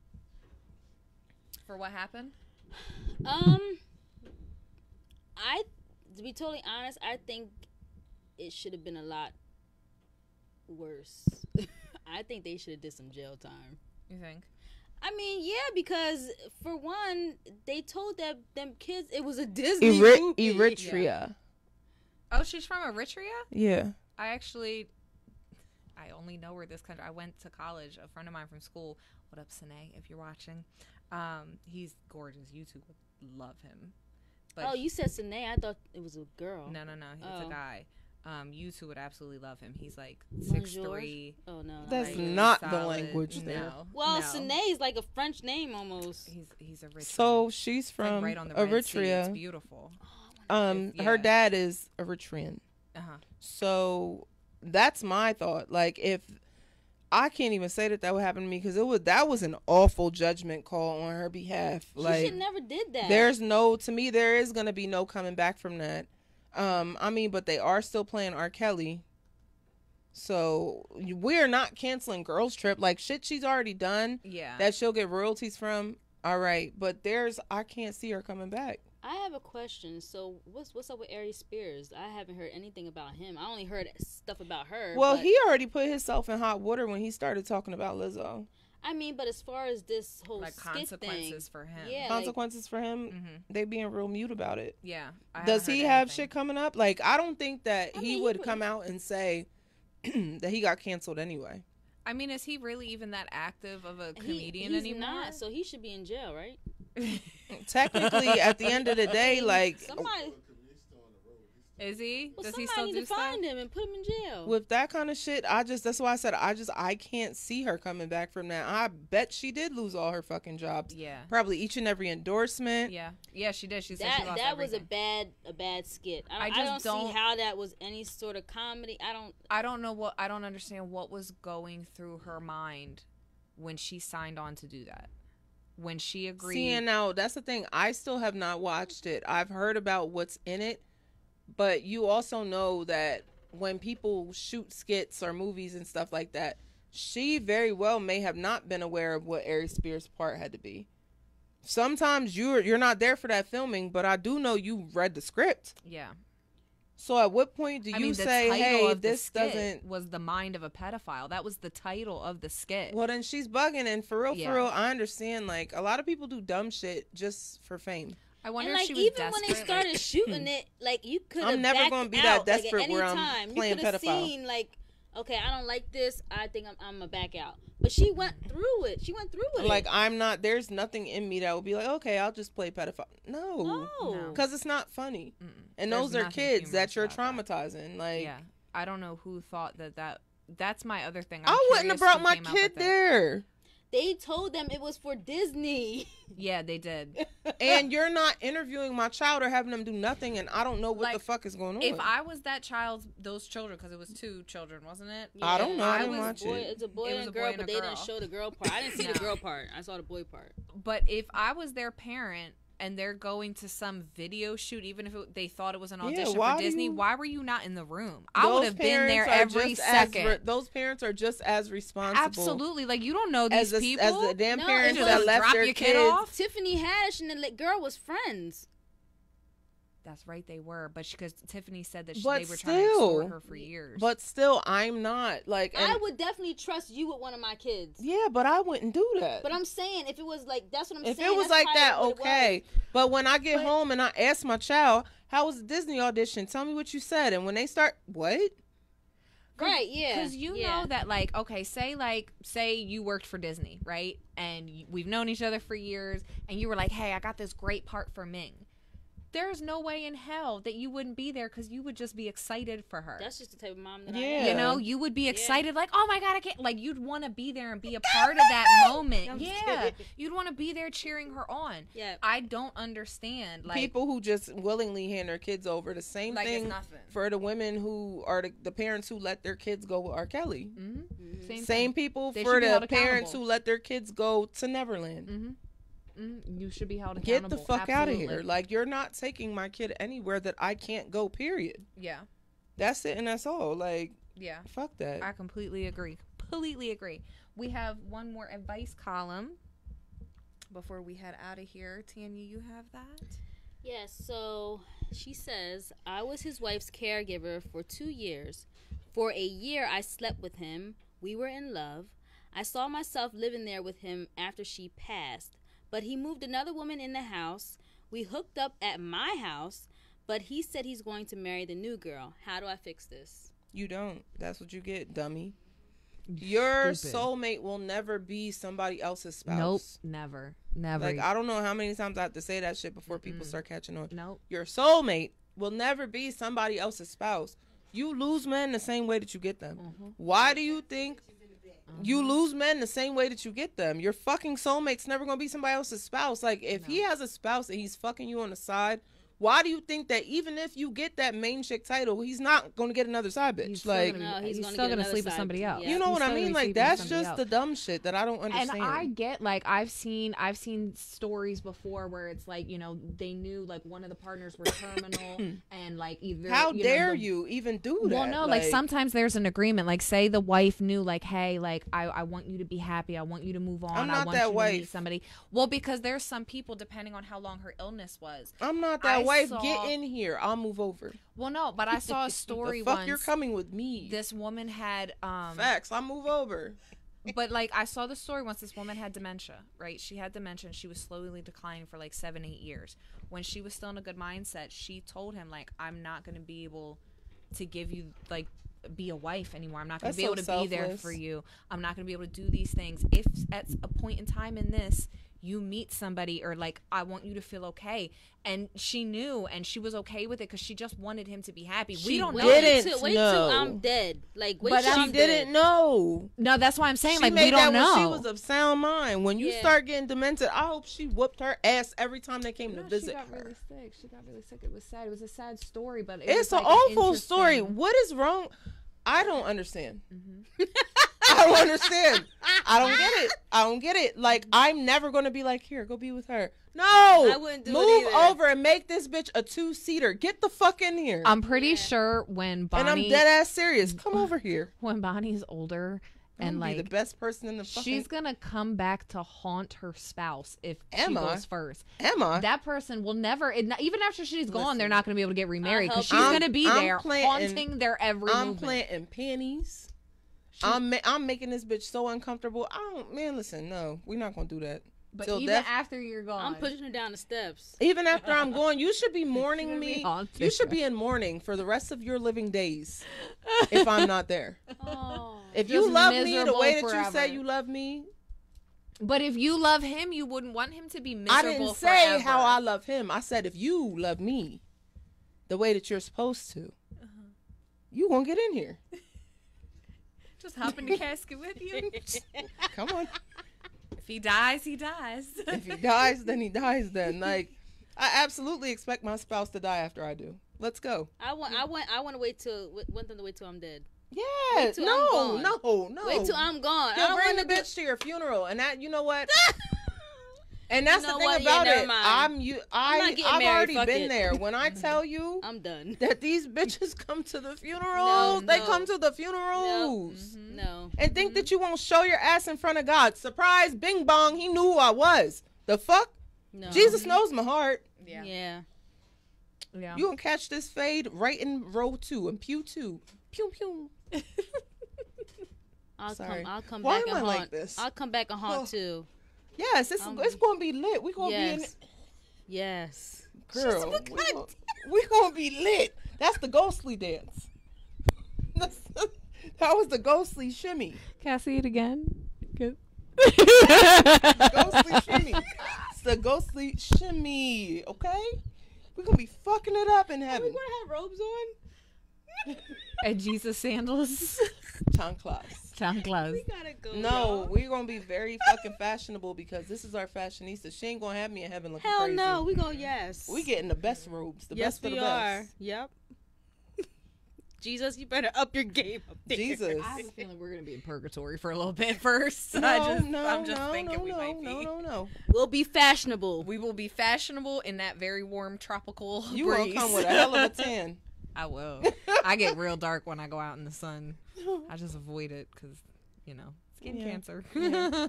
for what happened? To be totally honest, I think it should have been a lot worse. I think they should have did some jail time. You think? I mean, yeah, because for one, they told them kids it was a Disney movie. Eritrea. Yeah. Oh, she's from Eritrea? Yeah. I only know where this country. I went to college. A friend of mine from school. What up, Sine? If you're watching, he's gorgeous. You two would love him. But you said Sine. I thought it was a girl. No. It's a guy. You two would absolutely love him. He's like Bonjour. 6'3". Oh no, That's right. not solid. the language there. No, Well, no. Sine is like a French name almost. He's Eritrean. So she's It's from like right on the Red Sea. It's Eritrea. beautiful. Her dad is Eritrean. So that's my thought. Like, if I can't even say that would happen to me, because that was an awful judgment call on her behalf. Like, she should never did that. there is going to be no coming back from that. I mean, but they are still playing R. Kelly. So we're not canceling Girls Trip. Like, shit she's already done. Yeah. That she'll get royalties from. All right. But I can't see her coming back. I have a question. So what's up with Ari Spears? I haven't heard anything about him. I only heard stuff about her. Well, he already put himself in hot water when he started talking about Lizzo. I mean, but as far as this whole like skit consequences thing, for him. yeah, Consequences for him, they being real mute about it. Yeah. Does he have shit coming up? Like, I don't think that I he mean, would come out and say that he got canceled anyway. I mean, is he really even that active of a comedian he's anymore? not, so he should be in jail, right? Technically, at the end of the day, like, Somebody, Is he? well, Does he somebody still need do to stuff? find him and put him in jail. with that kind of shit, that's why I said I can't see her coming back from that. I bet she did lose all her fucking jobs. Yeah. Probably each and every endorsement. Yeah. Yeah, she did. She said she lost that was everything. a bad skit. I I just don't see how that was any sort of comedy. I don't understand what was going through her mind when she signed on to do that. When she agreed. See, and now that's the thing. I still have not watched it. I've heard about what's in it, but you also know that when people shoot skits or movies and stuff like that, she very well may have not been aware of what Ari Spears' part had to be. Sometimes you're not there for that filming, but I do know you read the script. Yeah. So at what point do you say, hey, this doesn't... was the mind of a pedophile. That was the title of the skit. Well, then she's bugging. And for real, I understand. Like, a lot of people do dumb shit just for fame. I wonder and if like she was even desperate. when they started shooting it, like you could have. I'm never going to be that desperate like, where I'm playing you could have pedophile. seen like, okay, I don't like this. I think I'm gonna back out. But she went through it. She went through it. Like, I'm not. There's nothing in me that would be like, okay, I'll just play pedophile. No, because it's not funny. And There's those are nothing kids that humorous you're about traumatizing. Like, yeah, I don't know who thought that. That's my other thing. I wouldn't have brought my kid there. They told them it was for Disney. Yeah, they did. And you're not interviewing my child or having them do nothing, and I don't know what Like, the fuck is going on. If I was that those children, because it was 2 children, wasn't it? Yeah, I don't know. I didn't watch it. It's a boy It was and a a girl, boy and but a they girl. didn't show the girl part. I didn't see the girl part. I saw the boy part. But if I was their parent and they're going to some video shoot, even if they thought it was an audition for Disney, why were you not in the room? I would have been there every second. Those parents are just as responsible. Absolutely. Like, you don't know these people. As the damn No, parents it that was left drop their your kid kids off. Tiffany Haddish and the girl was friends. That's right, they were. But because Tiffany said that they But were trying to extort still- her for years. But still, I'm not. Like, and, I would definitely trust you with one of my kids. yeah, but I wouldn't do that. But I'm saying if it was like that's what I'm If saying. it was that's like that, probably what it okay. was. But when I get home and I ask my child, how was the Disney audition? Tell me what you said. And when they start, what? Right, yeah. Because you know that, like, okay, say you worked for Disney, right? And we've known each other for years, and you were like, hey, I got this great part for Ming. There's no way in hell that you wouldn't be there because you would just be excited for her. That's just the type of mom that I Yeah. am. You know, you would be excited, like, oh my God, I can't. Like, you'd want to be there and be a part of that moment. I'm just Yeah. kidding. You'd want to be there cheering her on. Yeah. I don't understand. Like, People who just willingly hand their kids over. The same like thing it's nothing. for the women who are the parents who let their kids go with R. Kelly. Mm-hmm. Mhm. Same people They for should be held the parents accountable. who let their kids go to Neverland. Mm-hmm. You should be held Get accountable. the fuck out of Absolutely. here. Like, you're not taking my kid anywhere that I can't go, period. Yeah. That's it and that's all. Like, Yeah. fuck that. I completely agree. Completely agree. We have one more advice column before we head out of here. Tanya, you have that? Yes, so she says, I was his wife's caregiver for 2 years. For a year, I slept with him. We were in love. I saw myself living there with him after she passed. But he moved another woman in the house. We hooked up at my house, but he said he's going to marry the new girl. How do I fix this? You don't. That's what you get, dummy. Your Stupid. soulmate will never be somebody else's spouse. Nope. Never. Never. Like, I don't know how many times I have to say that shit before people start catching on. Nope. Your soulmate will never be somebody else's spouse. You lose men the same way that you get them. Why do you think you lose men the same way that you get them? Your fucking soulmate's never going to be somebody else's spouse. Like, if he has a spouse and he's fucking you on the side, why do you think that even if you get that main chick title, he's not going to get another side bitch? He's Like, still No, gonna, he's he's gonna still get gonna another sleep with side somebody bitch, else. yeah. you know He's what I still mean? gonna Like, sleep with that's somebody just else. the dumb shit that I don't And understand. I get, like, I've seen stories before where it's like, you know, they knew like one of the partners were terminal and like either How you know, dare the- you even do that? Well, no, like sometimes there's an agreement. Like, say the wife knew, like, hey, like I want you to be happy. I want you to move on. I'm I not want that you to wife. meet somebody. Well, because there's some people, depending on how long her illness was. I'm not that I wife. saw- Get in here. I'll move over. Well, no, but I saw a story The fuck once. you're coming with me. This woman had Facts. I'll move over. but like I saw the story once. This woman had dementia, right? She had dementia and she was slowly declining for like 7-8 years. When she was still in a good mindset, she told him, like, I'm not going to be able to give you, like, be a wife anymore. I'm not going to That's be able so to be there selfless. for you. I'm not going to be able to do these things. If at a point in time in this you meet somebody, or like, I want you to feel okay. And she knew, and she was okay with it because she just wanted him to be happy. We don't know. didn't Wait know. till I'm dead. Like, wait But till She I'm didn't dead. know. No, that's why I'm saying, She like, made we don't that know. when she was of sound mind. When you Yeah. start getting demented, I hope she whooped her ass every time they came to No, visit she got her. really sick. She got really sick. It was sad. It was a sad story, but It's was an like awful story. interesting- What is wrong? I don't understand. Mm-hmm. I don't understand. I don't get it. I don't get it. Like, I'm never going to be like, here, go be with her. No. I wouldn't do it Move either. over and make this bitch a 2-seater. Get the fuck in here. I'm pretty sure when and Bonnie I'm dead ass serious. Come over here. when Bonnie's older And be the best person in the fucking... She's gonna come back to haunt her spouse if Emma, she goes first. Emma, that person will never, even after she's gone, they're not gonna be able to get remarried because she's I'm- gonna be there haunting their every I'm movement. planting panties. I'm making this bitch so uncomfortable. Listen, no, we're not gonna do that. But Till even death, after you're gone, I'm pushing her down the steps. even after I'm gone, you should be mourning me. haunted. You should be in mourning for the rest of your living days if I'm not there. Oh. If you Just love me the miserable way that you forever. say you love me, But if you love him, you wouldn't want him to be miserable I didn't say forever. how I love him. I said if you love me the way that you're supposed to, you gonna get in here. Just hop in the casket with you. Come on. If he dies, he dies. If he dies, then he dies. Then I absolutely expect my spouse to die after I do. Let's go. I want to want them to wait till I'm dead. Yeah. till No. I'm No. Wait till I'm gone. I He'll don't bring want the to bitch to your funeral, and that, you know what? And that's You know the thing what? Yeah, about never it. mind. I'm not getting I've married. already Fuck been it. there. When I tell you I'm done. that these bitches come to the funerals, they no. come to the funerals. No. And think that you won't show your ass in front of God. Surprise, bing bong, he knew who I was. The fuck? No. Jesus knows my heart. Yeah. You gonna catch this fade right in row 2 and pew 2. Pew pew. Sorry. I'll come Why back am and I haunt. like this? I'll come back and haunt too. Yes, it's gonna be lit. We gonna be in Yes. Yes. girl. We gonna be lit. That's the ghostly dance. That was the ghostly shimmy. Can I see it again? Good. Ghostly shimmy. It's the ghostly shimmy. Okay, we're gonna be fucking it up in heaven. We're gonna have robes on. And Jesus sandals. Chanclas. Chanclas. We gotta go. No, y'all. we're gonna be very fucking fashionable because this is our fashionista. She ain't gonna have me in heaven looking Hell crazy. no. We go. Yes. We getting the best robes. The Yes, best for we the are. best. Yep. Jesus, you better up your game up there. Jesus. I have a feeling we're gonna be in purgatory for a little bit first. No, I'm just thinking we no, might be. No. We'll be fashionable. We will be fashionable in that very warm tropical You breeze. gonna come with a hell of a tan. I will. I get real dark when I go out in the sun. I just avoid it because, skin cancer. Yeah.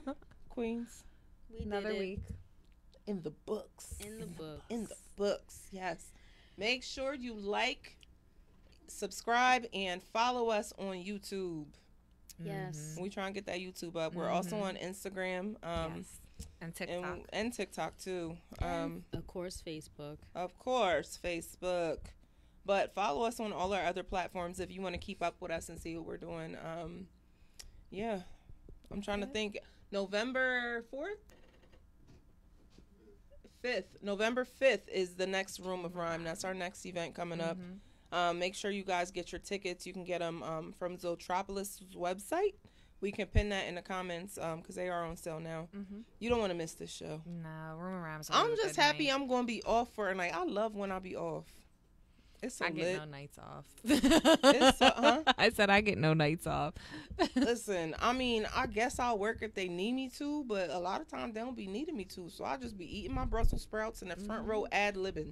Queens. We did Another it. week. In the books. In the book. In the books, yes. Make sure you like, subscribe, and follow us on YouTube. Yes. We try and get that YouTube up. We're also on Instagram. Yes. And TikTok. And TikTok too. Of course, Facebook. Of course, Facebook. But follow us on all our other platforms if you want to keep up with us and see what we're doing. Yeah. I'm trying to think. November 4th? 5th. November 5th is the next Room of Rhyme. That's our next event coming up. Make sure you guys get your tickets. You can get them from Zotropolis' website. We can pin that in the comments because they are on sale now. You don't want to miss this show. No, Room of Rhymes. I'm just happy I'm going to be off for a night. I love when I be off. It's so I lit. get no nights off. It's so, I said I get no nights off. Listen, I mean, I guess I'll work if they need me to, but a lot of times they don't be needing me to. So I'll just be eating my Brussels sprouts in the front row ad-libbing.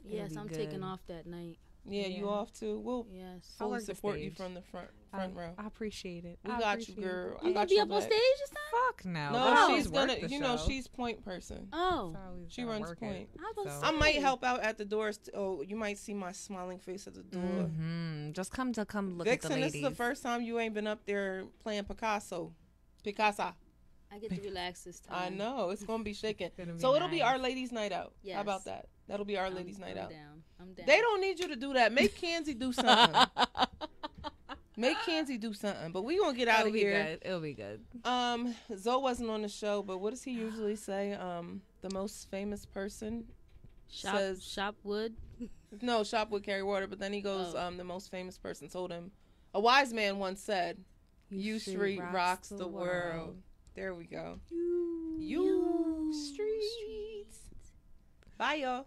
Yes, be I'm good. taking off that night. Yeah, you off too? We'll Yes. fully work the support you stage. from the front row. I appreciate it. We I got you, appreciate girl. it. I You got gonna be your up on back. stage this time? Fuck no. No, I she's always work gonna. the You know, show. she's point person. Oh. I always She gotta runs work point. it, I was so. gonna I might help out at the doors. Oh, you might see my smiling face at the door. Just come look Vixen, at the ladies. this is the first time you ain't been up there playing Picasso. I get to relax this time. I know it's gonna be shaking. Gonna be So it'll be nice. our ladies' night out. Yes. How about that? That'll be our ladies' night out. I'm down. They don't need you to do that. Make Kenzie do something. Make Kenzie do something. But we gonna get out of here. It'll be good. Zoe wasn't on the show, but what does he usually say? The most famous person says Shop wood. no, shop would carry water. But then he goes, Oh. the most famous person told him, a wise man once said, "You street rocks the world." There we go. You streets. Bye, y'all.